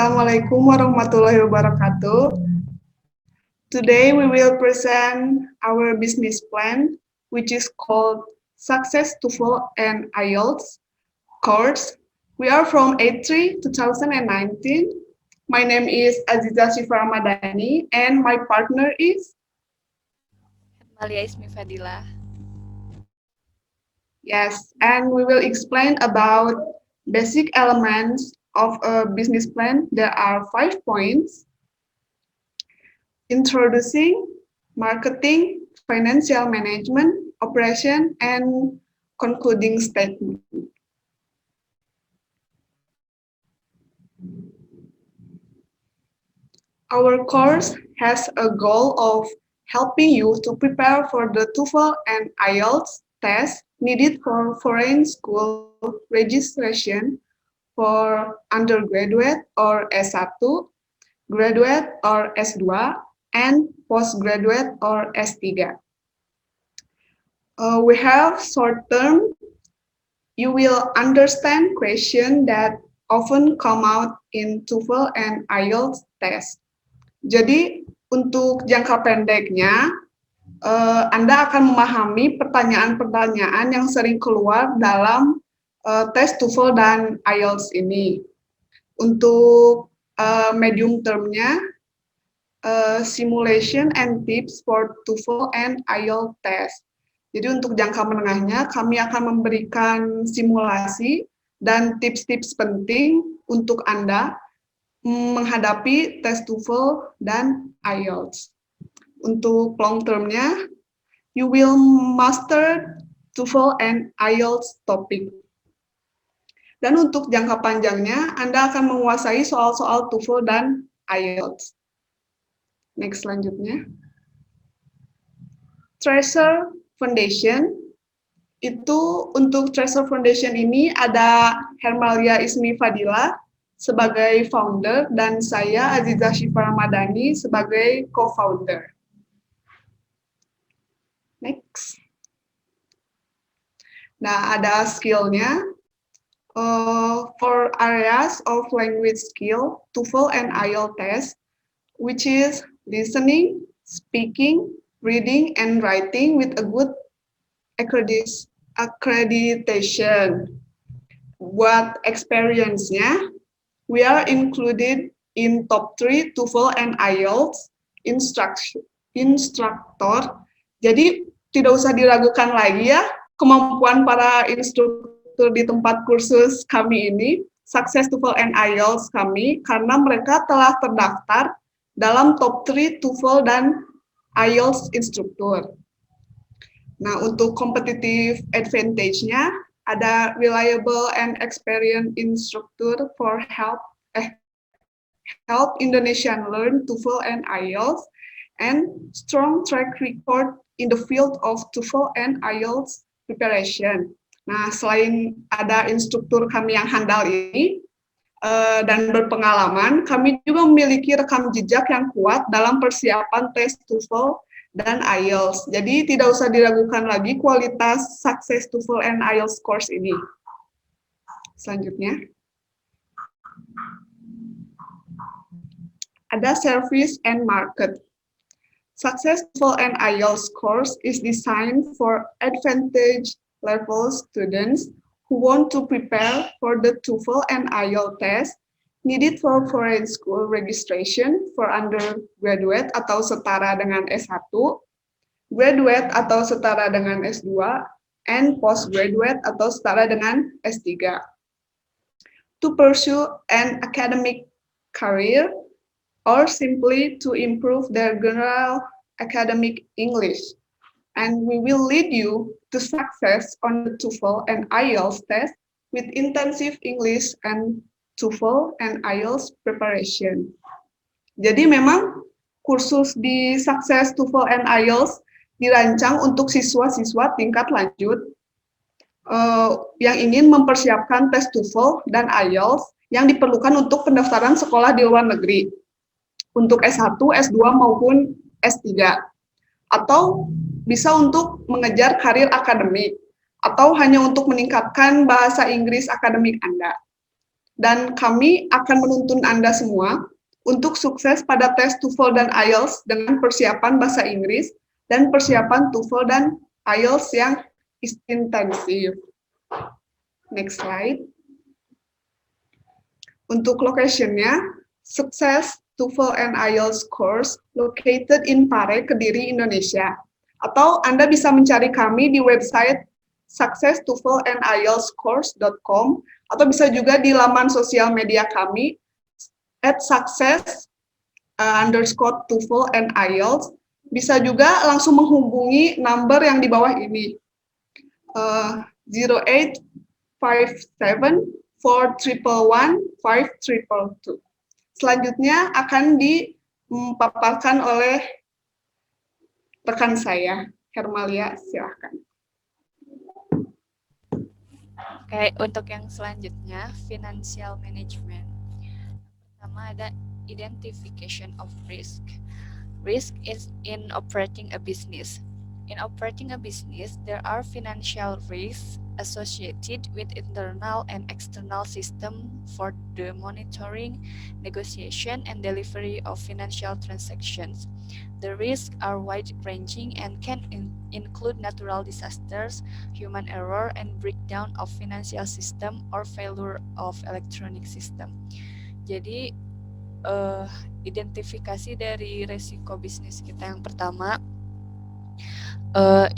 Assalamualaikum warahmatullahi wabarakatuh. Today we will present our business plan, which is called Success TOEFL and IELTS course. We are from A3 2019. My name is Aziza Shifa Ramadhani and my partner is Malia Ismi Fadila. yes, and we will explain about basic elements of a business plan. There are 5 points: introducing, marketing, financial management, operation, and concluding statement. Our course has a goal of helping you to prepare for the TOEFL and IELTS test needed for foreign school registration for undergraduate or S1, graduate or S2, and postgraduate or S3. We have short term. You will understand questions that often come out in TOEFL and IELTS test. Jadi untuk jangka pendeknya, Anda akan memahami pertanyaan-pertanyaan yang sering keluar dalam tes TOEFL dan IELTS ini. Untuk medium termnya, simulation and tips for TOEFL and IELTS test. Jadi untuk jangka menengahnya, kami akan memberikan simulasi dan tips-tips penting untuk Anda menghadapi tes TOEFL dan IELTS. Untuk long termnya, you will master TOEFL and IELTS topic. Dan untuk jangka panjangnya, Anda akan menguasai soal-soal TOEFL dan IELTS. Next selanjutnya. Treasure Foundation. Itu untuk Treasure Foundation ini ada Hermalia Ismi Fadila sebagai founder dan saya Aziza Shifa Ramadhani sebagai co-founder. Next. Nah, ada skillnya. For areas of language skill, TOEFL and IELTS test, which is listening, speaking, reading, and writing with a good accreditation. Buat experience-nya, we are included in top 3 TOEFL and IELTS instructor. Jadi tidak usah diragukan lagi ya kemampuan para instruktur di tempat kursus kami ini, Success TOEFL and IELTS kami, karena mereka telah terdaftar dalam top 3 TOEFL dan IELTS instruktur. Nah, untuk competitive advantage-nya, ada reliable and experienced instructor for help Indonesian learn TOEFL and IELTS, and strong track record in the field of TOEFL and IELTS preparation. Nah, selain ada instruktur kami yang handal ini dan berpengalaman, kami juga memiliki rekam jejak yang kuat dalam persiapan tes TOEFL dan IELTS. Jadi tidak usah diragukan lagi kualitas Success TOEFL and IELTS course ini. Selanjutnya. Ada service and market. Success TOEFL and IELTS course is designed for advantage level students who want to prepare for the TOEFL and IELTS test needed for foreign school registration for undergraduate atau setara dengan S1, graduate atau setara dengan S2, and postgraduate atau setara dengan S3. To pursue an academic career or simply to improve their general academic English. And we will lead you to success on the TOEFL and IELTS test with intensive English and TOEFL and IELTS preparation. Jadi memang kursus di Success TOEFL and IELTS dirancang untuk siswa-siswa tingkat lanjut yang ingin mempersiapkan tes TOEFL dan IELTS yang diperlukan untuk pendaftaran sekolah di luar negeri untuk S1, S2 maupun S3, atau bisa untuk mengejar karir akademik atau hanya untuk meningkatkan bahasa Inggris akademik Anda. dan kami akan menuntun Anda semua untuk sukses pada tes TOEFL dan IELTS dengan persiapan bahasa Inggris dan persiapan TOEFL dan IELTS yang intensif. Next slide. Untuk location-nya, Success TOEFL and IELTS course located in Pare, Kediri, Indonesia. Atau Anda bisa mencari kami di website successtoeflandIELTScourse.com atau bisa juga di laman sosial media kami @success_TOEFL and IELTS. Bisa juga langsung menghubungi number yang di bawah ini. 0857-411-5222. Selanjutnya akan dipaparkan oleh rekan saya, Hermalia, silahkan. Oke, untuk yang selanjutnya, financial management. Pertama ada identification of risk. Risk is in operating a business. In operating a business, there are financial risks associated with internal and external system for the monitoring, negotiation, and delivery of financial transactions. The risks are wide-ranging and can include natural disasters, human error, and breakdown of financial system or failure of electronic system. Jadi, identifikasi dari resiko bisnis kita yang pertama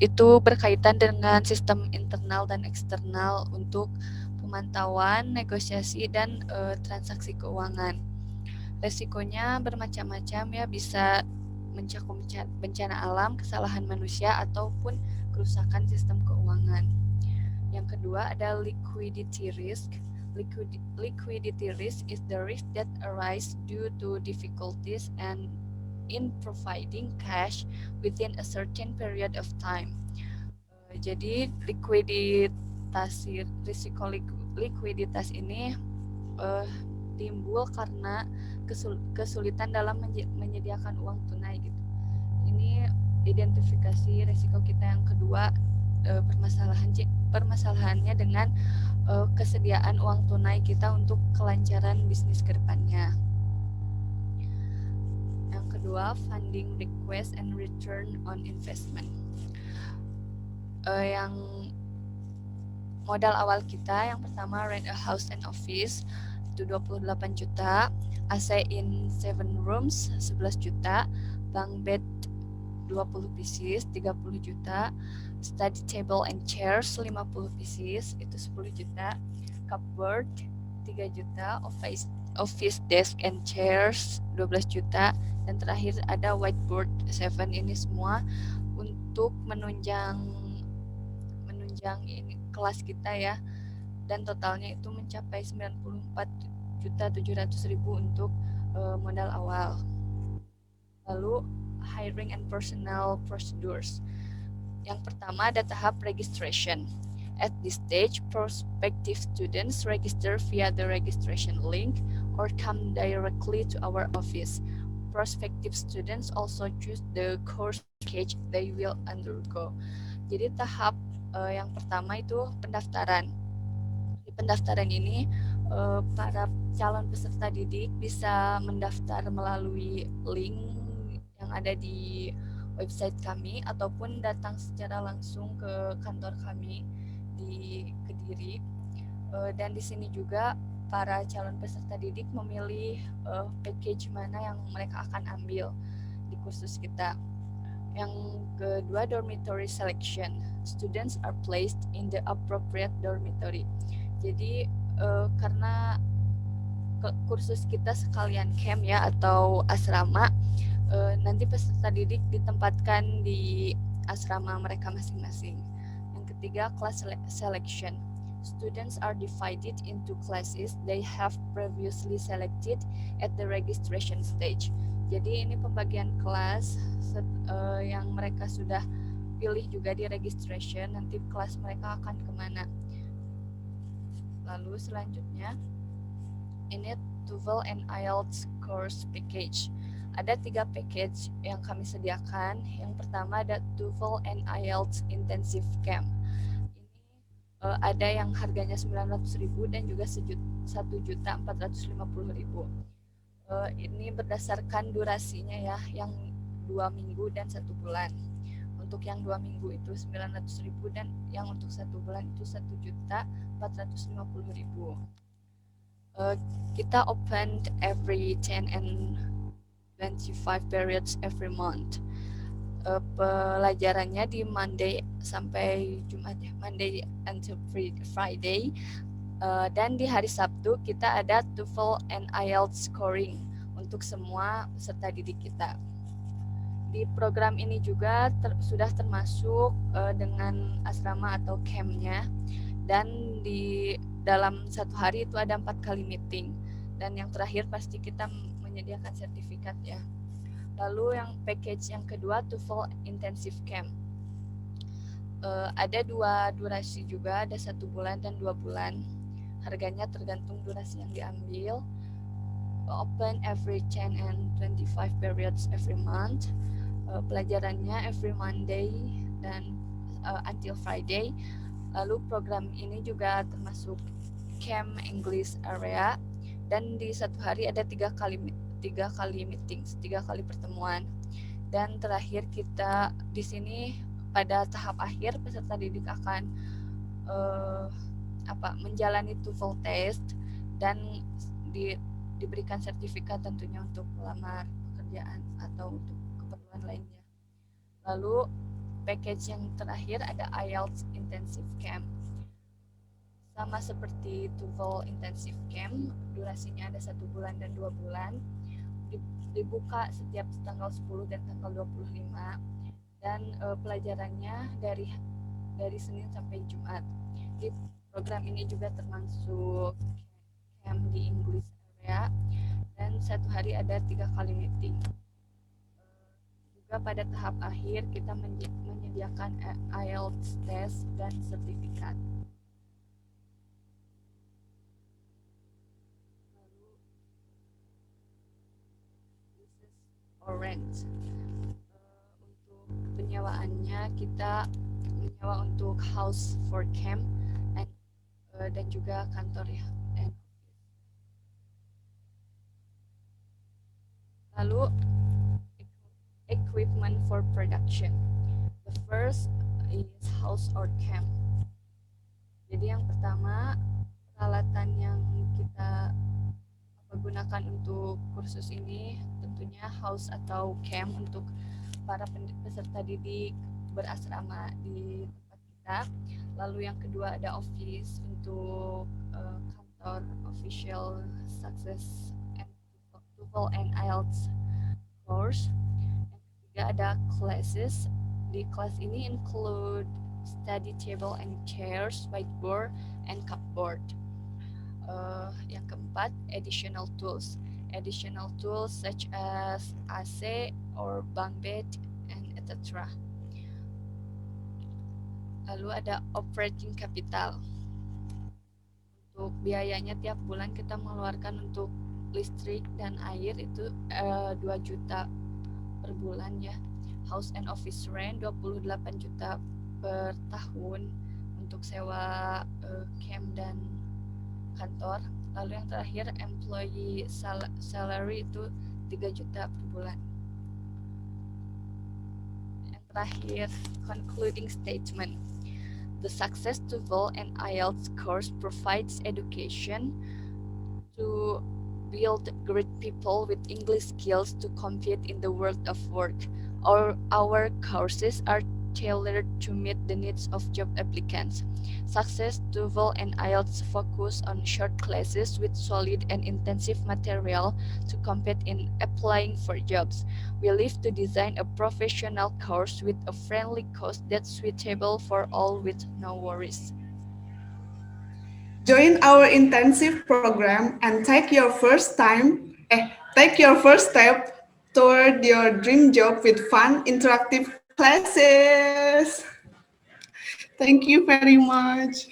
itu berkaitan dengan sistem internal dan eksternal untuk pemantauan, negosiasi, dan transaksi keuangan. Resikonya bermacam-macam ya, bisa mencakup bencana alam, kesalahan manusia, ataupun kerusakan sistem keuangan. Yang kedua ada liquidity risk. Liquidity risk is the risk that arise due to difficulties and in providing cash within a certain period of time. Jadi risiko likuiditas ini timbul karena kesulitan dalam menyediakan uang tunai gitu. Ini identifikasi risiko kita yang kedua, permasalahannya dengan kesediaan uang tunai kita untuk kelancaran bisnis ke depannya. Yang kedua, funding request and return on investment. Yang modal awal kita, yang pertama rent a house and office itu 28 juta, AC in 7 rooms 11 juta, bunk bed 20 pieces 30 juta, study table and chairs 50 pieces itu 10 juta, cupboard 3 juta, office desk and chairs 12 juta, dan terakhir ada whiteboard 7. Ini semua untuk menunjang ini kelas kita ya, dan totalnya itu mencapai 94.700.000 untuk modal awal. Lalu hiring and personnel procedures. Yang pertama ada tahap registration. At this stage, prospective students register via the registration link or come directly to our office. Prospective students also choose the course package they will undergo. Jadi tahap yang pertama itu pendaftaran. Di pendaftaran ini para calon peserta didik bisa mendaftar melalui link yang ada di website kami ataupun datang secara langsung ke kantor kami di Kediri. Dan di sini juga para calon peserta didik memilih package mana yang mereka akan ambil di kursus kita. Yang kedua, dormitory selection. Students are placed in the appropriate dormitory. Jadi karena kursus kita sekalian camp ya atau asrama, nanti peserta didik ditempatkan di asrama mereka masing-masing. Yang ketiga, class selection. Students are divided into classes they have previously selected at the registration stage. Jadi ini pembagian kelas yang mereka sudah pilih juga di registration, nanti kelas mereka akan kemana. Lalu selanjutnya, ini TOEFL and IELTS course package. Ada 3 package yang kami sediakan. Yang pertama ada TOEFL and IELTS Intensive Camp. Ini ada yang harganya 900.000 dan juga 1.450.000. Ini berdasarkan durasinya ya, yang 2 minggu dan 1 bulan. Untuk yang 2 minggu itu 900.000 dan yang untuk 1 bulan itu 1.450.000. Kita opened every 10 and 25 periods every month. Pelajarannya di Monday sampai Jumat ya, Monday until Friday. Dan di hari Sabtu kita ada TOEFL and IELTS scoring untuk semua peserta didik kita. Di program ini juga sudah termasuk dengan asrama atau campnya, dan di dalam satu hari itu ada 4 kali meeting, dan yang terakhir pasti kita menyediakan sertifikat ya. Lalu yang package yang kedua TOEFL Intensive Camp. Ada 2 durasi juga, ada 1 bulan dan 2 bulan. Harganya tergantung durasi yang diambil. Open every 10 and 25 periods every month. Pelajarannya every Monday dan until Friday. Lalu program ini juga termasuk Camp English Area, dan di satu hari ada 3 kali meetings, 3 kali pertemuan. Dan terakhir kita di sini pada tahap akhir peserta didik akan menjalani TOEFL test dan diberikan sertifikat tentunya untuk melamar pekerjaan atau untuk keperluan lainnya. Lalu package yang terakhir ada IELTS Intensive Camp. Sama seperti TOEFL Intensive Camp, durasinya ada 1 bulan dan 2 bulan. Dibuka setiap tanggal 10 dan tanggal 25, dan pelajarannya dari Senin sampai Jumat. Di program ini juga termasuk camp di English Area, dan satu hari ada 3 kali meeting. Juga pada tahap akhir kita menyediakan IELTS test dan sertifikat. Rent. Untuk penyewaannya kita menyewa untuk house for camp dan juga kantor ya. Lalu equipment for production. The first is house or camp. Jadi yang pertama, peralatan yang kita gunakan untuk kursus ini tentunya house atau camp untuk para peserta didik berasrama di tempat kita. Lalu yang kedua ada office untuk kantor official success and TOEFL and IELTS course. Yang ketiga ada classes. Di kelas ini include study table and chairs, whiteboard, and cupboard. Yang keempat, additional tools such as AC or bunk bed and etc. Lalu ada operating capital. Untuk biayanya tiap bulan kita mengeluarkan untuk listrik dan air itu 2 juta per bulan ya. House and office rent 28 juta per tahun untuk sewa camp dan kantor. Lalu yang terakhir employee salary itu 3 juta per bulan. Yang terakhir concluding statement. The Success TOEFL and IELTS course provides education to build great people with English skills to compete in the world of work. Our courses are tailored to meet the needs of job applicants. Success TOEFL and IELTS focus on short classes with solid and intensive material to compete in applying for jobs. We live to design a professional course with a friendly cost that's suitable for all with no worries. Join our intensive program and take your first step toward your dream job with fun, interactive classes. Thank you very much.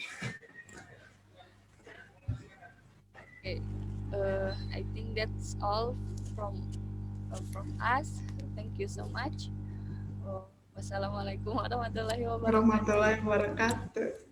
Okay, I think that's all from us. Thank you so much. Wassalamualaikum warahmatullahi wabarakatuh.